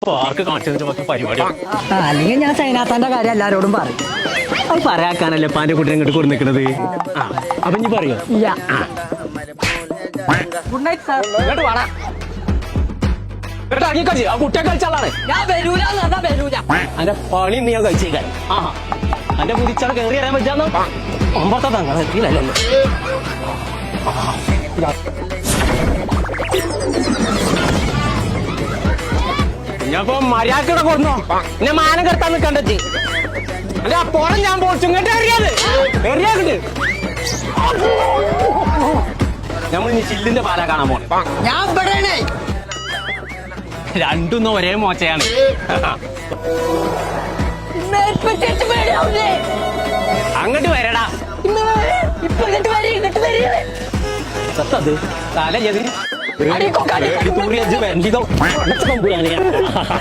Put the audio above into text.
Park കാണിച്ചതിന്റെ പരിപാടി അല്ലെങ്കിൽ ഞാൻ സൈനാത്താന്റെ കാര്യം എല്ലാരോടും പറയും. അത് പറയാക്കാനല്ലേ പാന്റെ കുട്ടിനെ ഇങ്ങോട്ട് കൊടു നിൽക്കണത്. അപ്പൊ ഇനി പറയോ ഗുഡ് നൈറ്റ് സാർ. ഇങ്ങോട്ട് വേണ ആ കുട്ടിയെ കളിച്ചാളാണ് ഞാൻ വരൂല വരൂല. അന്റെ പണി നീ ഞാൻ കഴിച്ചേക്കാൻ. ആ അന്റെ പുതിച്ചാണ് കയറി അറിയാൻ പറ്റാന്നോ ഒമ്പത്തെ തങ്ങൾ എത്തിയില്ലല്ലോ. ഞാനിപ്പോ മര്യാദ കൊടുന്നോ എന്നെ മാനം കെടുത്താൻ നിൽക്കണ്ടേ. അല്ലെ അപ്പോഴും ഞാൻ പോച്ചു ഇങ്ങോട്ട് എറിയാത് എറിയാണ്ട് നമ്മൾ ഇനി ചില്ലിന്റെ പാല കാണാൻ പോണേ. ഞാൻ ഇവിടെയാണ്. രണ്ടൊന്നും ഒരേ മോശയാണ്. അങ്ങോട്ട് വരടാ സത്തത് തല ചെയ്ത്